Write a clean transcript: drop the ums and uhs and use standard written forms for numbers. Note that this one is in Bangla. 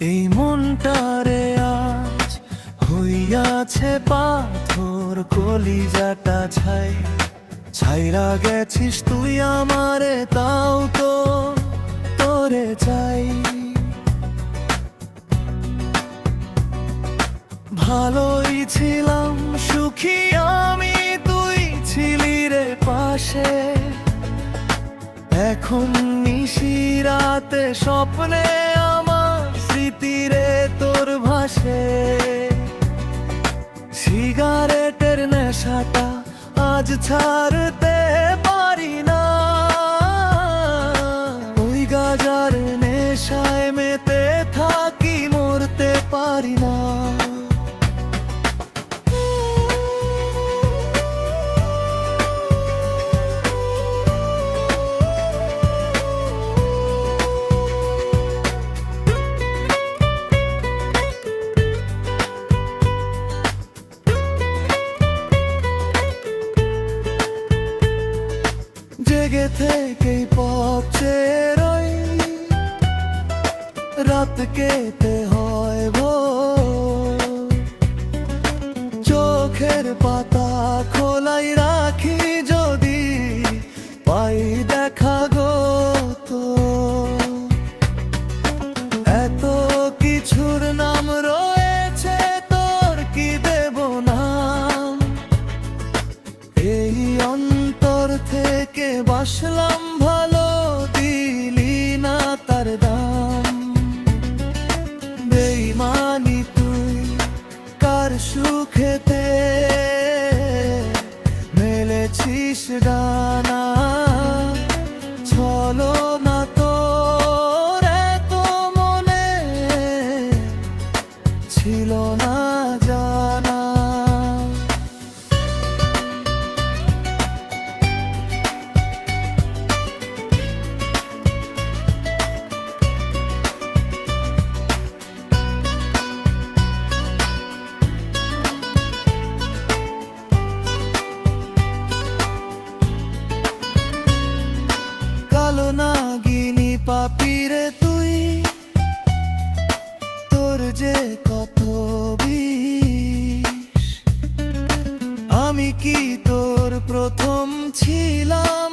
এই মনটারে আজ হইয়াছে পাথর, কলিজাটা ছাই। ছাইরা গেছিস তুই আমারে, তাও তো তোরে চাই। ভালোই ছিলাম, সুখী আমি, তুই ছিলি রে পাশে। এখন নিশিরাতে স্বপ্নে আমার স্মৃতিরে তোর ভাসে। সিগারেটের নেশাটা আজ ছাড়তে পারি না, ওই গাজার নেশায় মেতে থাকি, মরতে পারি না। জেগে থেকেই পথ চেয়ে রই, রাত কেটে হয় ভোর। চোখের পাতা খোলাই রাখি, যদি পাই দেখা গো তো। এত কিছুর নাম রয়েছে, তোর কি দেব নাম? এই অন্তর থেকে বাসলাম ভালো, দিলি না তার দাম। বেইমানি তুই কার সুখেতে মেলেছিস ডানা, ছলো না তোর এত মনে ছিল না জানা। কালো নাগিনী পাপিরে তুই, তোর যে কত বিষ। আমি কি তোর প্রথম ছিলাম?